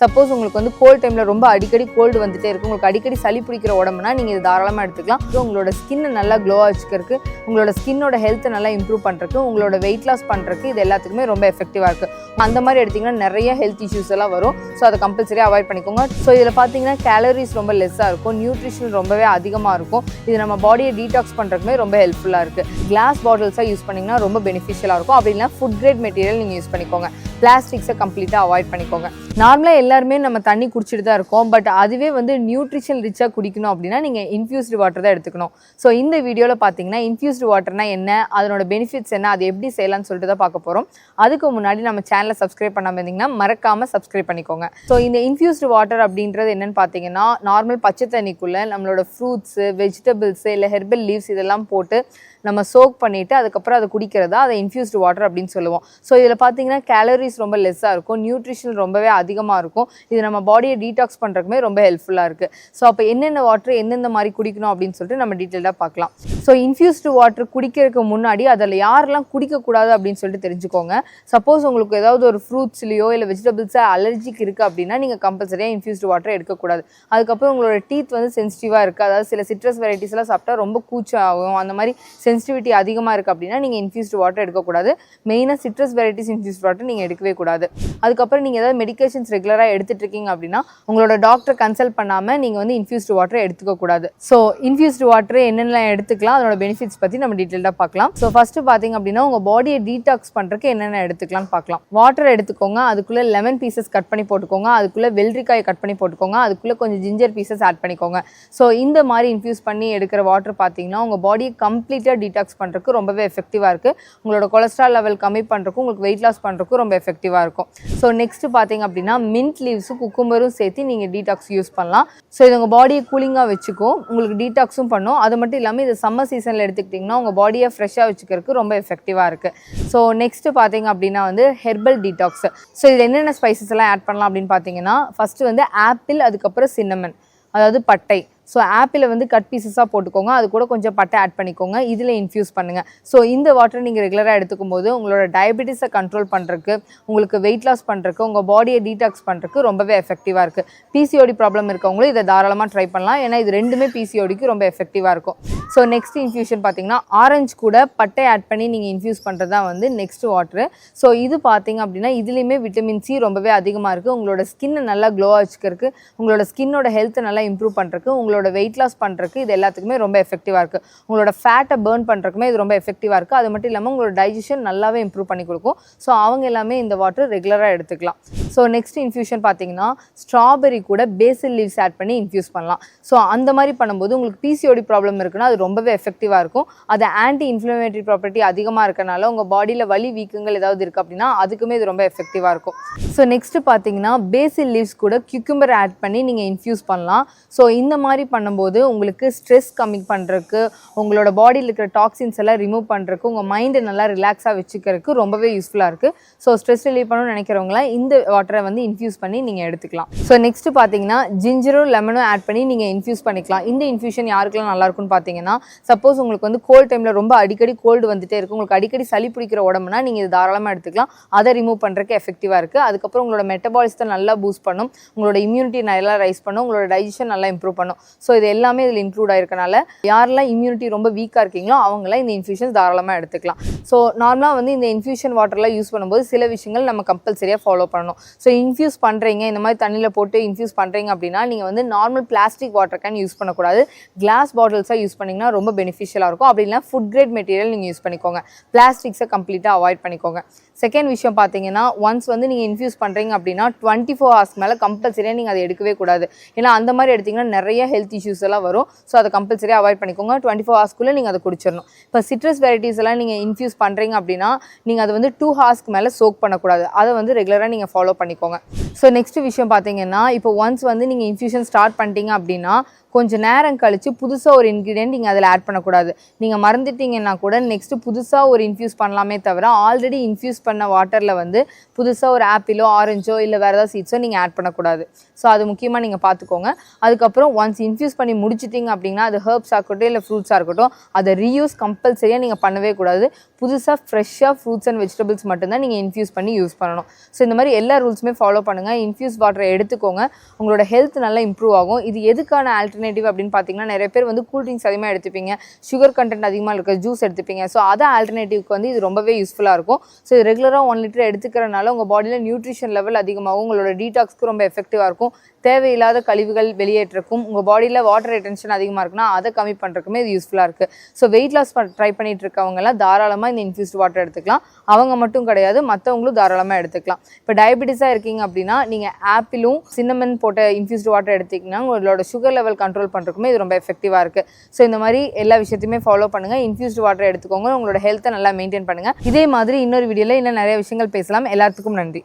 Suppose உங்களுக்கு வந்து gold டைமில் ரொம்ப அடிக்கடி கோல்டு வந்துட்டே இருக்கும், உங்களுக்கு அடிக்கடி சளி பிடிக்கிற உடம்புனா நீங்கள் இது தாராளமாக எடுத்துக்கலாம். உங்களோட ஸ்கின்னை நல்லா க்ளோவாக வச்சுக்கிறதுக்கு, உங்களோட ஸ்கின்னோட ஹெல்த்தை நல்லா இம்ப்ரூவ் பண்ணுறதுக்கு, உங்களோட வெயிட் லாஸ் பண்ணுறதுக்கு இது எல்லாத்துக்குமே ரொம்ப எஃபெக்டிவாக இருக்குது. அந்த மாதிரி எடுத்திங்கன்னா நிறைய ஹெல்த் இஷ்யூஸ் எல்லாம் வரும். ஸோ அதை கம்பல்சரி அவாய்ட் பண்ணிக்கோங்க. ஸோ இதில் பார்த்தீங்கன்னா கேலரிஸ் ரொம்ப லெஸ்ஸாக இருக்கும், நியூட்ரிஷன் ரொம்பவே அதிகமாக இருக்கும். இது நம்ம பாடியை டீடாக்ஸ் பண்ணுறதுக்குமே ரொம்ப ஹெல்ப்ஃபுல்லாக இருக்குது. கிளாஸ் பாட்டில்ஸாக யூஸ் பண்ணிங்கன்னா ரொம்ப பெனிஃபிஷியலாக இருக்கும். அப்படின்னா ஃபுட் கிரேட் மெட்டீரியல் நீங்கள் யூஸ் பண்ணிக்கோங்க. பிளாஸ்டிக்ஸை கம்ப்ளீட்டாக அவாய்ட் பண்ணிக்கோங்க. நார்மலாக எல்லாருமே நம்ம தண்ணி குடிச்சிட்டு தான் இருக்கோம். பட் அதுவே வந்து நியூட்ரிஷன் ரிச்சாக குடிக்கணும் அப்படின்னா நீங்கள் இன்ஃப்யூஸ்டு வாட்டர் தான் எடுத்துக்கணும். ஸோ இந்த வீடியோவில் பார்த்தீங்கன்னா இன்ஃப்யூஸ்டு வாட்டர்னா என்ன, அதனோட பெனிஃபிட்ஸ் என்ன, அது எப்படி செய்யலாம்னு சொல்லிட்டு தான் பார்க்க போகிறோம். அதுக்கு முன்னாடி நம்ம சேனலை சப்ஸ்கிரைப் பண்ணாமல் இருந்தீங்கன்னா மறக்காமல் சப்ஸ்கிரைப் பண்ணிக்கோங்க. ஸோ இந்த இன்ஃப்யூஸ்டு வாட்டர் அப்படின்றது என்னென்னு பார்த்தீங்கன்னா, நார்மல் பச்சை தண்ணிக்குள்ளே நம்மளோட ஃப்ரூட்ஸு, வெஜிடபிள்ஸு இல்லை ஹெர்பல் லீவ்ஸ் இதெல்லாம் போட்டு நம்ம சோக் பண்ணிவிட்டு அதுக்கப்புறம் அதை குடிக்கிறதா அதை இன்ஃப்யூஸ்டு வாட்டர் அப்படின்னு சொல்லுவோம். ஸோ இதில் பார்த்தீங்கன்னா கேலரிஸ் ரொம்ப லெஸ்ஸாக இருக்கும், நியூட்ரிஷன் ரொம்பவே அதிகமாக இருக்கும். இது நம்ம பாடியை டீடாக்ஸ் பண்ணுறதுக்குமே ரொம்ப ஹெல்ப்ஃபுல்லாக இருக்குது. ஸோ அப்போ என்னென்ன வாட்டர் எந்தெந்த மாதிரி குடிக்கணும் அப்படின்னு சொல்லிட்டு நம்ம டீட்டெயிலாக பார்க்கலாம். ஸோ இன்ஃப்யூஸ்டு வாட்டர் குடிக்கிறதுக்கு முன்னாடி அதில் யாரெல்லாம் குடிக்கக்கூடாது அப்படின்னு சொல்லிட்டு தெரிஞ்சுக்கோங்க. சப்போஸ் உங்களுக்கு ஏதாவது ஒரு ஃப்ரூட்ஸ்லையோ இல்லை வெஜிடபிள்ஸோ அலர்ஜிக் இருக்குது அப்படின்னா நீங்கள் கம்பல்சரியாக இன்ஃப்யூஸ்டு வாட்டர் எடுக்கக்கூடாது. அதுக்கப்புறம் உங்களோட டீத் வந்து சென்சிட்டிவாக இருக்குது, அதாவது சில சிட்ரஸ் வெரைட்டிஸ்லாம் சாப்பிட்டா ரொம்ப கூச்சம் ஆகும், அந்த மாதிரி சென்சிட்டிவிட்டி அதிகமாக இருக்குது அப்படின்னா நீங்கள் இன்ஃப்யூஸ்டு வாட்டர் எடுக்கக்கூடாது. மெயினாக சிட்ரஸ் வெரைட்டிஸ் இன்ஃப்யூஸ்டு வாட்டர் நீங்கள் எடுக்கவே கூடாது. அதுக்கப்புறம் நீங்கள் ஏதாவது மெடிகேஷன்ஸ் ரெகுலராக எடுத்துகிட்டு இருக்கீங்க அப்படின்னா உங்களோட டாக்டர் கன்சல்ட் பண்ணாமல் நீங்கள் வந்து இன்ஃப்யூஸ்டு வாட்டர் எடுத்துக்கக்கூடாது. ஸோ இன்ஃப்யூஸ்டு வாட்டர் என்னென்ன எடுத்துக்கலாம், அதோட பெனிஃபிட்ஸ் பற்றி நம்ம டீட்டெயிலாக பார்க்கலாம். ஸோ ஃபஸ்ட்டு பார்த்தீங்க அப்படின்னா உங்கள் பாடியை டீடாக்ஸ் பண்ணுறதுக்கு என்னென்ன எடுத்துக்கலாம்னு பார்க்கலாம். வாட்டர் எடுத்துக்கோங்க, அதுக்குள்ளே லெமன் பீசஸ் கட் பண்ணி போட்டுக்கோங்க, அதுக்குள்ளே வெள்ளரிக்காய் கட் பண்ணி போட்டுக்கோங்க, அதுக்குள்ளே கொஞ்சம் ஜிஞ்சர் பீசஸ் ஆட் பண்ணிக்கோங்க. ஸோ இந்த மாதிரி இன்ஃப்யூஸ் பண்ணி எடுக்கிற வாட்டர் பார்த்தீங்கன்னா உங்கள் பாடியை கம்ப்ளீட்டாக டீடாக்ஸ் பண்ணுறதுக்கு ரொம்பவே எஃபெக்டிவாக இருக்குது. உங்களோட கொலஸ்ட்ரால் லெவல் கம்மி பண்ணுறதுக்கும் உங்களுக்கு வெயிட் லாஸ் பண்ணுறதுக்கும் ரொம்ப எஃபெக்டிவாக இருக்கும். ஸோ நெக்ஸ்ட்டு பார்த்தீங்க அப்படின்னா மின்ட் லீவ்ஸும் குக்கும்பரும் சேர்த்து நீங்கள் டீடாக்ஸ் யூஸ் பண்ணலாம். ஸோ இது உங்கள் பாடியை கூலிங்காக வச்சுக்கும், உங்களுக்கு டீடாக்ஸும் பண்ணும். அது மட்டும் இல்லாமல் இது சம்மர் சீசனில் எடுத்துக்கிட்டிங்கன்னா உங்கள் பாடியை ஃப்ரெஷ்ஷாக வச்சுக்கிறதுக்கு ரொம்ப எஃபெக்டிவாக இருக்குது. ஸோ நெக்ஸ்ட்டு பார்த்தீங்க அப்படின்னா வந்து ஹெர்பல் டீடாக்ஸ். ஸோ இதில் என்னென்ன ஸ்பைசஸ் எல்லாம் ஆட் பண்ணலாம் அப்படின்னு பார்த்தீங்கன்னா ஃபஸ்ட்டு வந்து ஆப்பிள், அதுக்கப்புறம் சின்னமன், அதாவது பட்டை. ஸோ ஆப்பிளை வந்து கட் பீசஸாக போட்டுக்கோங்க, அது கூட கொஞ்சம் பட்டை ஆட் பண்ணிக்கோங்க, இதில் இன்ஃப்யூஸ் பண்ணுங்கள். ஸோ இந்த வாட்டர் நீங்கள் ரெகுலராக எடுத்துக்கும் போது உங்களோட டயபெட்டிஸை கண்ட்ரோல் பண்ணுறதுக்கு, உங்களுக்கு வெயிட் லாஸ் பண்ணுறதுக்கு, உங்கள் பாடியை டீடாக்ஸ் பண்ணுறதுக்கு ரொம்பவே எஃபெக்டிவாக இருக்குது. பிசிஓடி ப்ராப்ளம் இருக்கவங்களும் இதை தாராளமாக ட்ரை பண்ணலாம், ஏன்னா இது ரெண்டுமே பிசிஓடிக்கு ரொம்ப எஃபெக்டிவாக இருக்கும். ஸோ நெக்ஸ்ட் இன்ஃப்யூஷன் பார்த்தீங்கன்னா ஆரஞ்சு கூட பட்டை ஆட் பண்ணி நீங்கள் இன்ஃப்யூஸ் பண்ணுறது தான் வந்து நெக்ஸ்ட் வாட்ரு. ஸோ இது பார்த்தீங்க அப்படின்னா இதுலேயுமே விட்டமின் சி ரொம்பவே அதிகமாக இருக்குது. உங்களோட ஸ்கின்னை நல்லா க்ளோவாக வச்சுக்கிறதுக்கு, உங்களோட ஸ்கின்னோட ஹெல்த்தை நல்லா இம்ப்ரூவ் பண்ணுறதுக்கு, உங்களோட வெயிட் லாஸ் பண்ணுறதுக்கு இது எல்லாத்துக்குமே ரொம்ப எஃபெக்டிவாக இருக்குது. உங்களோட ஃபேட்டை பர்ன் பண்ணுறதுக்குமே இது ரொம்ப எஃபெக்டிவாக இருக்குது. அது மட்டும் இல்லாமல் உங்களோட டைஜஷன் நல்லாவே இம்ப்ரூவ் பண்ணி கொடுக்கும். ஸோ அவங்க எல்லாமே இந்த வாட்டர் ரெகுலராக எடுத்துக்கலாம். ஸோ நெக்ஸ்ட் இன்ஃப்யூஷன் பார்த்தீங்கன்னா ஸ்ட்ராபெரி கூட பேசில் லீவ்ஸ் ஆட் பண்ணி இன்ஃப்யூஸ் பண்ணலாம். ஸோ அந்த மாதிரி பண்ணும்போது உங்களுக்கு பிசிஓடி ப்ராப்ளம் இருக்குன்னா அது ரொம்பவே எஃபெக்டிவாக இருக்கும். அது ஆன்டி இன்ஃப்ளமேட்டரி ப்ராப்பர்ட்டி அதிகமாக இருக்கனால உங்கள் பாடியில் வலி வீக்கங்கள் ஏதாவது இருக்குது அப்படின்னா அதுக்குமே இது ரொம்ப எஃபெக்டிவாக இருக்கும். ஸோ நெக்ஸ்ட்டு பார்த்தீங்கன்னா பேசில் லீவ்ஸ் கூட கியூக்கம்பர் ஆட் பண்ணி நீங்கள் இன்ஃப்யூஸ் பண்ணலாம். ஸோ இந்த மாதிரி பண்ணும்போது உங்களுக்கு ஸ்ட்ரெஸ் கம்மி பண்ணுறதுக்கு, உங்களோட பாடியில் இருக்கிற டாக்ஸின்ஸ் எல்லாம் ரிமூவ் பண்ணுறதுக்கு, உங்கள் மைண்டை நல்லா ரிலாக்ஸாக வச்சுக்கிறதுக்கு ரொம்பவே யூஸ்ஃபுல்லாக இருக்குது. ஸோ ஸ்ட்ரெஸ் ரிலீவ் பண்ணணும்னு நினைக்கிறவங்களாம் இந்த வாட்டரை வந்து இன்ஃப்யூஸ் பண்ணி நீங்கள் எடுத்துக்கலாம். ஸோ நெக்ஸ்ட்டு பார்த்தீங்கன்னா ஜிஞ்சரும் லெமனும் ஆட் பண்ணி நீங்கள் இன்ஃப்யூஸ் பண்ணிக்கலாம். இந்த இன்ஃப்யூஷன் யாருக்கெல்லாம் நல்லாயிருக்குன்னு பார்த்தீங்கன்னா, சப்போஸ் உங்களுக்கு வந்து கோல்ட் டைமில் ரொம்ப அடிக்கடி கோல்டு வந்துட்டே இருக்கும், உங்களுக்கு அடிக்கடி சளி பிடிக்கிற உடம்புனா நீங்கள் இது தாராளமாக எடுத்துக்கலாம். அதை ரிமூவ் பண்ணுறதுக்கு எஃபெக்டிவாக இருக்குது. அதுக்கப்புறம் உங்களோட மெட்டபாலிசத்தை நல்லா பூஸ்ட் பண்ணும், உங்களோட இம்யூனிட்டி நல்லா ரைஸ் பண்ணும், உங்களோட டைஜஷன் நல்லா இம்ப்ரூவ் பண்ணும். ஸோ இது எல்லாமே இதில் இன்க்ளூட் ஆயிருக்கனால யாரெல்லாம் இம்யூனிட்டி ரொம்ப வீக்காக இருக்கீங்களோ அவங்களாம் இந்த இன்ஃப்யூஷன்ஸ் தாராளமாக எடுத்துக்கலாம். ஸோ நார்மலாக வந்து இந்த இன்ஃப்யூஷன் வாட்டர்லாம் யூஸ் பண்ணும்போது சில விஷயங்கள் நம்ம கம்பல்சரியாக ஃபாலோ பண்ணணும். ஸோ இன்ஃப்யூஸ் பண்ணுறீங்க, இந்த மாதிரி தண்ணியில் போட்டு இன்ஃப்யூஸ் பண்ணுறீங்க அப்படின்னா நீங்கள் வந்து normal plastic water can use பண்ணக்கூடாது. கிளாஸ் பாட்டில்ஸாக யூஸ் பண்ணிங்கன்னா ரொம்ப பெனிஃபிஷியலாக இருக்கும். அப்படின்னா ஃபுட் கிரேட் மெட்டீரியல் நீங்கள் யூஸ் பண்ணிக்கோங்க, பிளாஸ்டிக்ஸை கம்ப்ளீட்டாக அவாய்ட் பண்ணிக்கோங்க. செகண்ட் விஷயம் பார்த்தீங்கன்னா ஒன்ஸ் வந்து நீங்கள் இன்ஃப்யூஸ் பண்ணுறீங்க அப்படின்னா 24 hours மேலே கம்பல்சரியாக நீங்கள் அதை எடுக்கவே கூடாது. ஏன்னா அந்த மாதிரி எடுத்திங்கன்னா நிறைய ஹெல்த் இஷ்யூஸ் எல்லாம் வரும். ஸோ அதை கம்பல்சரியாக அவாய்ட் பண்ணிக்கோங்க. 24 hours நீங்கள் அதை குடிச்சிடணும். இப்போ சிட்ரஸ் வெரைட்டிஸ் எல்லாம் நீங்கள் இன்ஃப்யூஸ் பண்ணுறீங்க அப்படின்னா நீங்கள் அதை வந்து 2 hours மேலே சோக் பண்ணக்கூடாது. அதை வந்து ரெகுலராக நீங்கள் ஃபாலோ பண்ணிக்கோங்க. ஸோ நெக்ஸ்ட் விஷயம் பார்த்தீங்கன்னா இப்போ ஒன்ஸ் வந்து நீங்கள் இன்ஃப்யூஷன் ஸ்டார்ட் பண்ணிட்டீங்க அப்படின்னா கொஞ்சம் நேரம் கழித்து புதுசாக ஒரு இன்க்ரீடியன்ட் நீங்கள் அதில் ஆட் பண்ணக்கூடாது. நீங்கள் மறந்துட்டீங்கன்னா கூட நெக்ஸ்ட்டு புதுசாக ஒரு இன்ஃப்யூஸ் பண்ணலாமே தவிர ஆல்ரெடி இன்ஃப்யூஸ் பண்ண வாட்டரில் வந்து புதுசாக ஒரு ஆப்பிளோ ஆரஞ்சோ இல்லை வேறு ஏதாவது சீட்ஸோ நீங்கள் ஆட் பண்ணக்கூடாது. ஸோ அது முக்கியமாக நீங்கள் பார்த்துக்கோங்க. அதுக்கப்புறம் ஒன்ஸ் இன்ஃப்யூஸ் பண்ணி முடிச்சிட்டிங்க அப்படின்னா அது ஹெர்ப்ஸாக இருக்கட்டும் இல்லை ஃப்ரூட்ஸாக இருக்கட்டும் அதை ரீயூஸ் கம்பல்சரியாக நீங்கள் பண்ணவே கூடாது. புதுசாக ஃப்ரெஷ்ஷாக ஃப்ரூட்ஸ் அண்ட் வெஜிடபிள்ஸ் மட்டும்தான் நீங்கள் இன்ஃப்யூஸ் பண்ணி யூஸ் பண்ணணும். ஸோ இந்த மாதிரி எல்லா ரூல்ஸுமே ஃபாலோ பண்ணுங்கள். இன்ஃப்யூஸ் வாட்டரை எடுத்துக்கோங்க, உங்களோட ஹெல்த் நல்லா இம்ப்ரூவ் ஆகும். இது எதுக்கான ஆல்டர்னேட்டிவ் அப்படின்னு பார்த்தீங்கன்னா நிறைய பேர் வந்து கூல் ட்ரிங்க்ஸ் அதிகமாக எடுத்துப்பீங்க, சுகர் கண்டென்ட் அதிகமாக இருக்க ஜூஸ் எடுத்துப்பீங்க. ஸோ அதை ஆல்டர்னேட்டிவ்க்கு வந்து இது ரொம்பவே யூஸ்ஃபுல்லாக இருக்கும். ஸோ இது ரெகுலராக 1 லிட்டர் எடுத்துக்கிறனால உங்கள் பாடியில் நியூட்ரிஷன் லெவல் அதிகமாகும், உங்களோட டீடாக்ஸ்க்கு ரொம்ப எஃபெக்டிவாக இருக்கும், தேவையில்லாத கழிவுகள் வெளியேற்றிருக்கும், உங்கள் பாடியில் வாட்டர் ரிட்டென்ஷன் அதிகமாக இருக்குன்னா அதை கம்மி பண்ணுறதுக்குமே இது யூஸ்ஃபுல்லாக இருக்குது. ஸோ வெயிட் லாஸ் ட்ரை பண்ணிட்டு இருக்கவங்கலாம் தாராளமாக இந்த இன்ஃப்யூஸ்டு வாட்டர் எடுத்துக்கலாம். அவங்க மட்டும் கிடையாது, மற்றவங்களும் தாராளமாக எடுத்துக்கலாம். இப்போ டயபெட்டிஸாக இருக்கீங்க அப்படின்னா நீங்கள் ஆப்பிளும் சின்னமன் போட்ட இன்ஃப்யூஸ்டு வாட்டர் எடுத்திங்கன்னா உங்களோட சுகர் லெவல் கண்ட்ரோல் பண்ணுறதுக்குமே இது ரொம்ப எஃபெக்டிவாக இருக்குது. ஸோ இந்த மாதிரி எல்லா விஷயத்தையுமே ஃபாலோ பண்ணுங்கள். இன்ஃப்யூஸ்டு வாட்டர் எடுத்துக்கோங்க, உங்களோட ஹெல்த்தை நல்லா மெயின்டைன் பண்ணுங்கள். இதே மாதிரி இன்னொரு வீடியோவில் இன்னும் நிறைய விஷயங்கள் பேசலாம். எல்லாத்துக்கும் நன்றி.